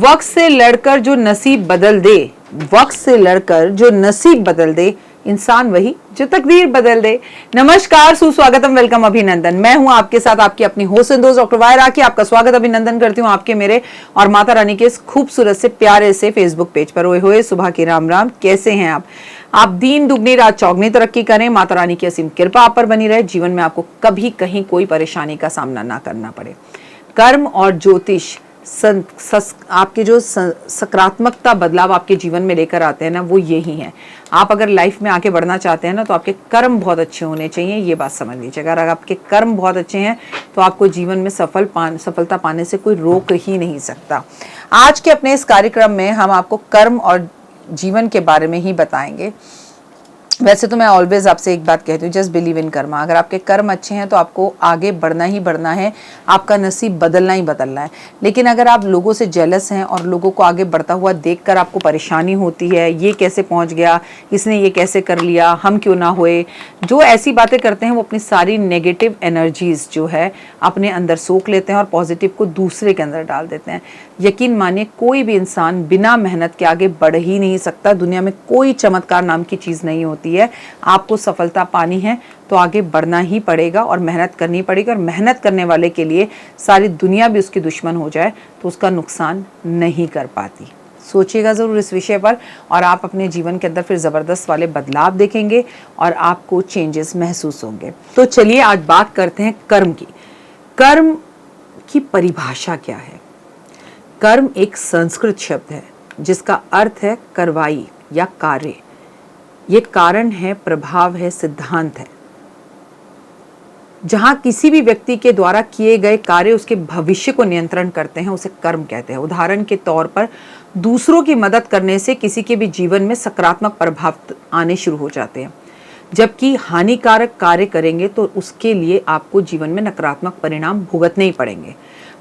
वक्त से लड़कर जो नसीब बदल दे, वक्त से लड़कर जो नसीब बदल दे, इंसान वही जो तकदीर बदल दे। नमस्कार, सुस्वागतम, वेलकम, अभिनंदन। मैं हूं आपके साथ आपकी अपनी होस्ट एंड दोस्त डॉक्टर वायरा की। आपका स्वागत अभिनंदन करती हूं आपके, मेरे और माता रानी के इस खूबसूरत से प्यारे से फेसबुक पेज पर। ओए होए सुबह की राम राम, कैसे हैं आप दिन दुगनी रात चौगनी तरक्की करें, माता रानी की असीम कृपा आप पर बनी रहे, जीवन में आपको कभी कहीं कोई परेशानी का सामना ना करना पड़े। कर्म और ज्योतिष आपके जो सकारात्मकता बदलाव आपके जीवन में लेकर आते हैं ना, वो यही है। आप अगर लाइफ में आगे बढ़ना चाहते हैं ना, तो आपके कर्म बहुत अच्छे होने चाहिए, ये बात समझ लीजिए। अगर आपके कर्म बहुत अच्छे हैं तो आपको जीवन में सफलता पाने से कोई रोक ही नहीं सकता। आज के अपने इस कार्यक्रम में हम आपको कर्म और जीवन के बारे में ही बताएंगे। वैसे तो मैं ऑलवेज आपसे एक बात कहती हूँ, जस्ट बिलीव इन कर्मा। अगर आपके कर्म अच्छे हैं तो आपको आगे बढ़ना ही बढ़ना है, आपका नसीब बदलना ही बदलना है। लेकिन अगर आप लोगों से जेलस हैं और लोगों को आगे बढ़ता हुआ देखकर आपको परेशानी होती है, ये कैसे पहुंच गया, इसने ये कैसे कर लिया, हम क्यों ना हुए, जो ऐसी बातें करते हैं वो अपनी सारी नेगेटिव एनर्जीज जो है अपने अंदर सोख लेते हैं और पॉजिटिव को दूसरे के अंदर डाल देते हैं। यकीन मानिए, कोई भी इंसान बिना मेहनत के आगे बढ़ ही नहीं सकता। दुनिया में कोई चमत्कार नाम की चीज़ नहीं होती है। आपको सफलता पानी है तो आगे बढ़ना ही पड़ेगा और मेहनत करनी पड़ेगी। और मेहनत करने वाले के लिए सारी दुनिया भी उसकी दुश्मन हो जाए तो उसका नुकसान नहीं कर पाती। सोचिएगा ज़रूर इस विषय पर, और आप अपने जीवन के अंदर फिर ज़बरदस्त वाले बदलाव देखेंगे और आपको चेंजेस महसूस होंगे। तो चलिए आज बात करते हैं कर्म की। कर्म की परिभाषा क्या है? कर्म एक संस्कृत शब्द है जिसका अर्थ है कार्रवाई या कार्य। ये कारण है, प्रभाव है, सिद्धांत है। जहां किसी भी व्यक्ति के द्वारा किए गए कार्य उसके भविष्य को नियंत्रण करते हैं, उसे कर्म कहते हैं। उदाहरण के तौर पर, दूसरों की मदद करने से किसी के भी जीवन में सकारात्मक प्रभाव आने शुरू हो जाते हैं, जबकि हानिकारक कार्य करेंगे तो उसके लिए आपको जीवन में नकारात्मक परिणाम भुगतने ही पड़ेंगे।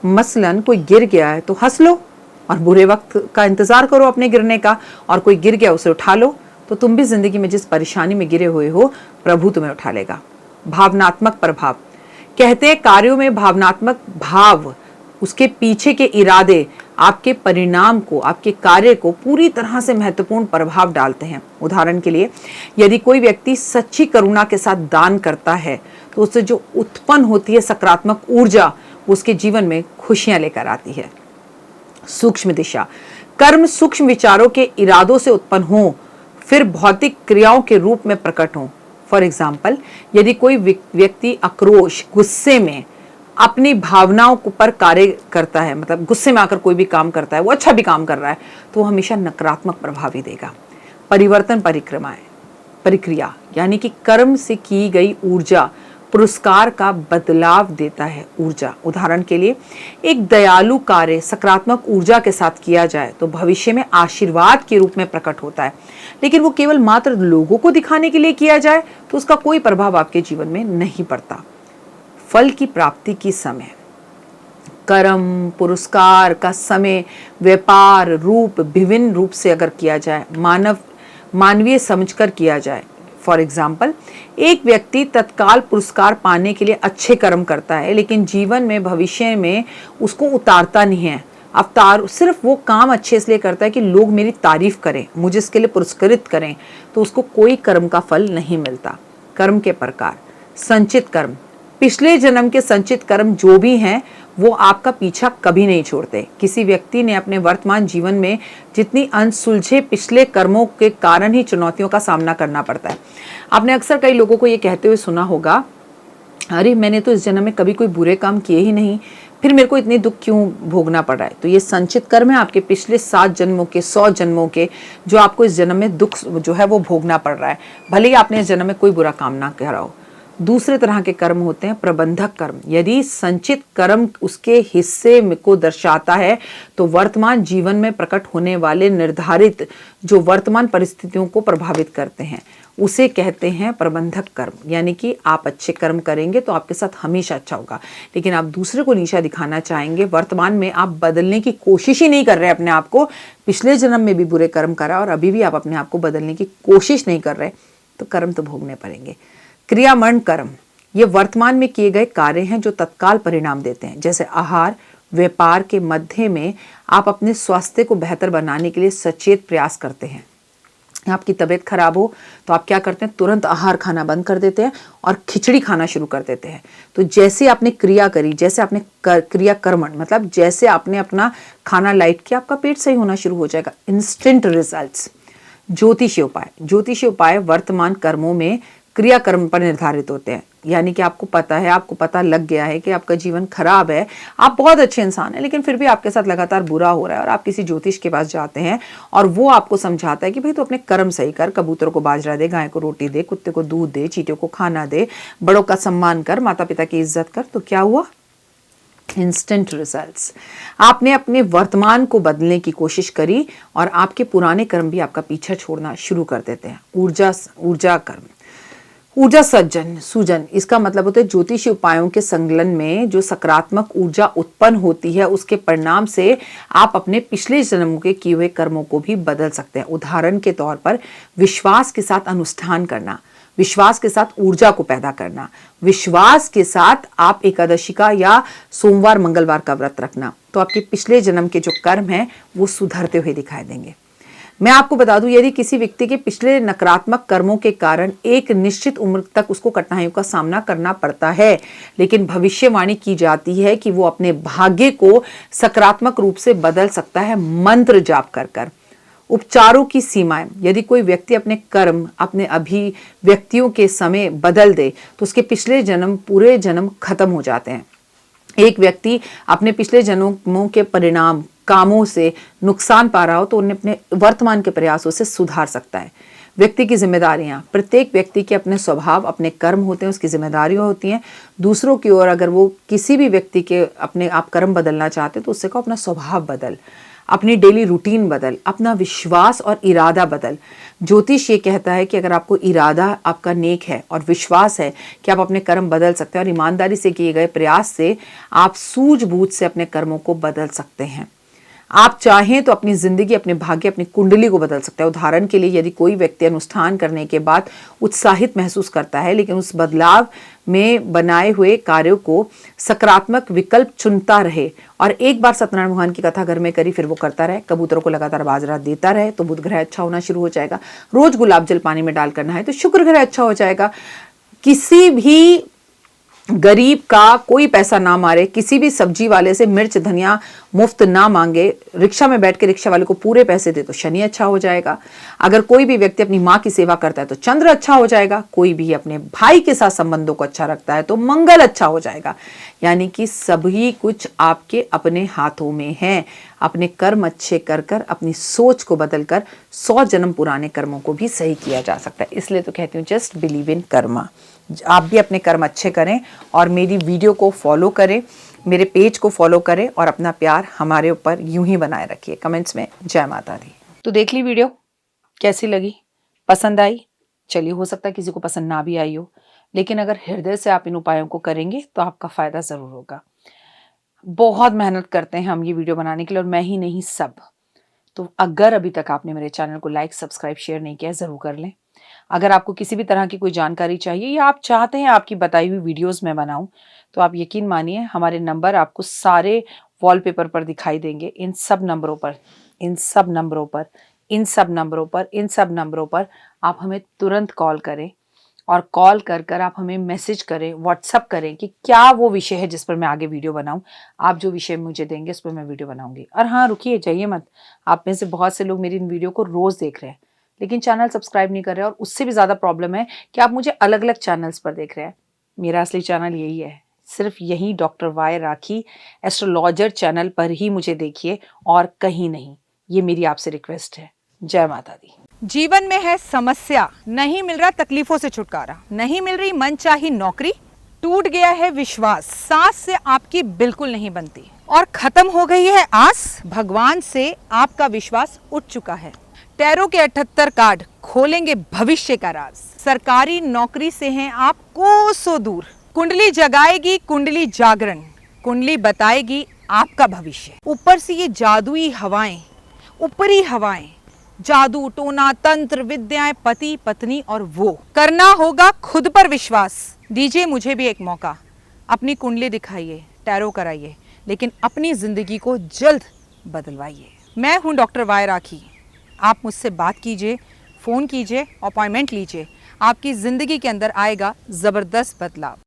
मसलन कोई गिर गया है तो हंस लो और बुरे वक्त का इंतजार करो अपने गिरने का, और कोई गिर गया उसे उठा लो। तो तुम भी जिंदगी में जिस परेशानी में गिरे हुए हो, प्रभु तुम्हें उठा लेगा। भावनात्मक प्रभाव कहते हैं, कार्यों में भावनात्मक भाव, उसके पीछे के इरादे आपके परिणाम को, आपके कार्य को पूरी तरह से महत्वपूर्ण प्रभाव डालते हैं। उदाहरण के लिए, यदि कोई व्यक्ति सच्ची करुणा के साथ दान करता है तो उससे जो उत्पन्न होती है सकारात्मक ऊर्जा, उसके जीवन में खुशियां लेकर आती है। सूक्ष्म दिशा, कर्म सूक्ष्म विचारों के इरादों से उत्पन्न हो, फिर भौतिक क्रियाओं के रूप में प्रकट हो। फॉर एग्जाम्पल, यदि कोई व्यक्ति आक्रोश, गुस्से में अपनी भावनाओं पर कार्य करता है, मतलब गुस्से में आकर कोई भी काम करता है, वो अच्छा भी काम कर रहा है, तो वो हमेशा नकारात्मक प्रभाव ही देगा। परिवर्तन प्रक्रिया यानी कि कर्म से की गई ऊर्जा पुरस्कार का बदलाव देता है ऊर्जा। उदाहरण के लिए, एक दयालु कार्य सकारात्मक ऊर्जा के साथ किया जाए तो भविष्य में आशीर्वाद के रूप में प्रकट होता है। लेकिन वो केवल मात्र लोगों को दिखाने के लिए किया जाए तो उसका कोई प्रभाव आपके जीवन में नहीं पड़ता। फल की प्राप्ति की समय, कर्म पुरस्कार का समय व्यापार रूप विभिन्न रूप से अगर किया जाए, मानवीय समझकर किया जाए। फॉर एग्जाम्पल, एक व्यक्ति तत्काल पुरस्कार पाने के लिए अच्छे कर्म करता है, लेकिन जीवन में भविष्य में उसको उतारता नहीं है। अवतार सिर्फ वो काम अच्छे इसलिए करता है कि लोग मेरी तारीफ करें, मुझे इसके लिए पुरस्कृत करें, तो उसको कोई कर्म का फल नहीं मिलता। कर्म के प्रकार, संचित कर्म, पिछले जन्म के संचित कर्म जो भी हैं वो आपका पीछा कभी नहीं छोड़ते। किसी व्यक्ति ने अपने वर्तमान जीवन में जितनी अनसुलझे पिछले कर्मों के कारण ही चुनौतियों का सामना करना पड़ता है। आपने अक्सर कई लोगों को ये कहते हुए सुना होगा, अरे मैंने तो इस जन्म में कभी कोई बुरे काम किए ही नहीं, फिर मेरे को इतनी दुख क्यों भोगना पड़ रहा है। तो ये संचित कर्म है, आपके पिछले 7 जन्मों के, 100 जन्मों के, जो आपको इस जन्म में दुख जो है वो भोगना पड़ रहा है, भले ही आपने इस जन्म में कोई बुरा काम ना करा हो। दूसरे तरह के कर्म होते हैं प्रबंधक कर्म। यदि संचित कर्म उसके हिस्से को दर्शाता है तो वर्तमान जीवन में प्रकट होने वाले निर्धारित जो वर्तमान परिस्थितियों को प्रभावित करते हैं, उसे कहते हैं प्रबंधक कर्म। यानी कि आप अच्छे कर्म करेंगे तो आपके साथ हमेशा अच्छा होगा, लेकिन आप दूसरे को नीचा दिखाना चाहेंगे, वर्तमान में आप बदलने की कोशिश ही नहीं कर रहे अपने आप को, पिछले जन्म में भी बुरे कर्म करा और अभी भी आप अपने आप को बदलने की कोशिश नहीं कर रहे, तो कर्म तो भोगने पड़ेंगे। क्रियामण कर्म, ये वर्तमान में किए गए कार्य हैं जो तत्काल परिणाम देते हैं, जैसे आहार, व्यापार के मध्य में आप अपने स्वास्थ्य को बेहतर बनाने के लिए सचेत प्रयास करते हैं। आपकी तबीयत खराब हो तो आप क्या करते हैं, तुरंत आहार खाना बंद कर देते हैं और खिचड़ी खाना शुरू कर देते हैं। तो जैसे आपने क्रिया करी, जैसे आपने क्रिया कर्मण मतलब जैसे आपने अपना खाना लाइट किया, आपका पेट सही होना शुरू हो जाएगा। Instant results. ज्योतिषीय उपाय वर्तमान कर्मों में क्रिया कर्म पर निर्धारित होते हैं। यानी कि आपको पता लग गया है कि आपका जीवन खराब है, आप बहुत अच्छे इंसान हैं, लेकिन फिर भी आपके साथ लगातार बुरा हो रहा है और आप किसी ज्योतिष के पास जाते हैं और वो आपको समझाता है कि भाई तो अपने कर्म सही कर, कबूतरों को बाजरा दे, गाय को रोटी दे, कुत्ते को दूध दे, चींटियों को खाना दे, बड़ों का सम्मान कर, माता पिता की इज्जत कर। तो क्या हुआ? Instant results. आपने अपने वर्तमान को बदलने की कोशिश करी और आपके पुराने कर्म भी आपका पीछा छोड़ना शुरू कर देते हैं। ऊर्जा कर्म, ऊर्जा सूजन, इसका मतलब होता है ज्योतिषीय उपायों के संकलन में जो सकारात्मक ऊर्जा उत्पन्न होती है, उसके परिणाम से आप अपने पिछले जन्मों के किए हुए कर्मों को भी बदल सकते हैं। उदाहरण के तौर पर विश्वास के साथ अनुष्ठान करना, विश्वास के साथ ऊर्जा को पैदा करना, विश्वास के साथ आप एकादशी का या सोमवार मंगलवार का व्रत रखना, तो आपके पिछले जन्म के जो कर्म हैं वो सुधरते हुए दिखाई देंगे। मैं आपको बता दूं, यदि किसी व्यक्ति के पिछले नकारात्मक कर्मों के कारण एक निश्चित उम्र तक उसको कठिनाइयों का सामना करना पड़ता है, लेकिन भविष्यवाणी की जाती है कि वो अपने भाग्य को सकारात्मक रूप से बदल सकता है मंत्र जाप कर कर। उपचारों की सीमाएं, यदि कोई व्यक्ति अपने कर्म, अपने अभिव्यक्तियों के समय बदल दे तो उसके पिछले जन्म पूरे जन्म खत्म हो जाते हैं। एक व्यक्ति अपने पिछले जन्मों के परिणाम, कामों से नुकसान पा रहा हो तो उन्हें अपने वर्तमान के प्रयासों से सुधार सकता है। व्यक्ति की जिम्मेदारियां, प्रत्येक व्यक्ति के अपने स्वभाव, अपने कर्म होते हैं, उसकी जिम्मेदारियां होती हैं। दूसरों की ओर अगर वो किसी भी व्यक्ति के अपने आप कर्म बदलना चाहते तो उससे कहो अपना स्वभाव बदल, अपनी डेली रूटीन बदल, अपना विश्वास और इरादा बदल। ज्योतिष ये कहता है कि अगर आपको इरादा आपका नेक है और विश्वास है कि आप अपने कर्म बदल सकते हैं और ईमानदारी से किए गए प्रयास से आप सूझबूझ से अपने कर्मों को बदल सकते हैं। आप चाहें तो अपनी जिंदगी, अपने भाग्य, अपनी कुंडली को बदल सकते हैं। उदाहरण के लिए यदि कोई व्यक्ति अनुष्ठान करने के बाद उत्साहित महसूस करता है, लेकिन उस बदलाव में बनाए हुए कार्यों को सकारात्मक विकल्प चुनता रहे और एक बार सत्यनारायण भगवान की कथा घर में करी, फिर वो करता रहे, कबूतरों को लगातार बाजरा देता रहे, तो बुध ग्रह अच्छा होना शुरू हो जाएगा। रोज गुलाब जल पानी में डालकर नहाए तो शुक्र ग्रह अच्छा हो जाएगा। किसी भी गरीब का कोई पैसा ना मारे, किसी भी सब्जी वाले से मिर्च धनिया मुफ्त ना मांगे, रिक्शा में बैठ के रिक्शा वाले को पूरे पैसे दे तो शनि अच्छा हो जाएगा। अगर कोई भी व्यक्ति अपनी माँ की सेवा करता है तो चंद्र अच्छा हो जाएगा। कोई भी अपने भाई के साथ संबंधों को अच्छा रखता है तो मंगल अच्छा हो जाएगा। यानी कि सभी कुछ आपके अपने हाथों में है। अपने कर्म अच्छे कर कर, अपनी सोच को बदलकर 100 जन्म पुराने कर्मों को भी सही किया जा सकता है। इसलिए तो कहती हूँ जस्ट बिलीव इन कर्मा। आप भी अपने कर्म अच्छे करें और मेरी वीडियो को फॉलो करें, मेरे पेज को फॉलो करें और अपना प्यार हमारे ऊपर यूं ही बनाए रखिए। कमेंट्स में जय माता दी। तो देख ली वीडियो, कैसी लगी, पसंद आई? चलिए, हो सकता है किसी को पसंद ना भी आई हो, लेकिन अगर हृदय से आप इन उपायों को करेंगे तो आपका फायदा जरूर होगा। बहुत मेहनत करते हैं हम ये वीडियो बनाने के लिए, और मैं ही नहीं सब। तो अगर अभी तक आपने मेरे चैनल को लाइक, सब्सक्राइब, शेयर नहीं किया, जरूर कर लें। अगर आपको किसी भी तरह की कोई जानकारी चाहिए या आप चाहते हैं आपकी बताई हुई वीडियोस मैं बनाऊं, तो आप यकीन मानिए हमारे नंबर आपको सारे वॉलपेपर पर दिखाई देंगे। इन सब नंबरों पर आप हमें तुरंत कॉल करें और कॉल कर कर आप हमें मैसेज करें, व्हाट्सअप करें कि क्या वो विषय है जिस पर मैं आगे वीडियो बनाऊं। आप जो विषय मुझे देंगे उस पर मैं वीडियो बनाऊंगी। और हाँ, रुकिए, जाइए मत। आप में से बहुत से लोग मेरी इन वीडियो को रोज देख रहे हैं लेकिन चैनल सब्सक्राइब नहीं कर रहे, और उससे भी ज़्यादा प्रॉब्लम है कि आप मुझे अलग अलग चैनल्स पर देख रहे हैं। मेरा असली चैनल यही है, सिर्फ यही डॉक्टर वाई राखी एस्ट्रोलॉजर चैनल पर ही मुझे देखिए और कहीं नहीं। ये मेरी आपसे रिक्वेस्ट है। जय माता दी। जीवन में है समस्या, नहीं मिल रहा तकलीफों से छुटकारा, नहीं मिल रही मनचाही नौकरी, टूट गया है विश्वास, सांस से आपकी बिल्कुल नहीं बनती और खत्म हो गई है आस, भगवान से आपका विश्वास उठ चुका है। टैरो के 78 कार्ड खोलेंगे भविष्य का राज। सरकारी नौकरी से हैं आप कोसों दूर। कुंडली जगाएगी कुंडली जागरण, कुंडली बताएगी आपका भविष्य। ऊपर से ये जादुई हवाएं, ऊपरी हवाएं, जादू टोना तंत्र विद्याएं, पति पत्नी और वो। करना होगा खुद पर विश्वास। दीजिए मुझे भी एक मौका, अपनी कुंडली दिखाइए, टैरो कराइए, लेकिन अपनी ज़िंदगी को जल्द बदलवाइए। मैं हूं डॉक्टर वाई राखी। आप मुझसे बात कीजिए, फ़ोन कीजिए, अपॉइंटमेंट लीजिए। आपकी ज़िंदगी के अंदर आएगा ज़बरदस्त बदलाव।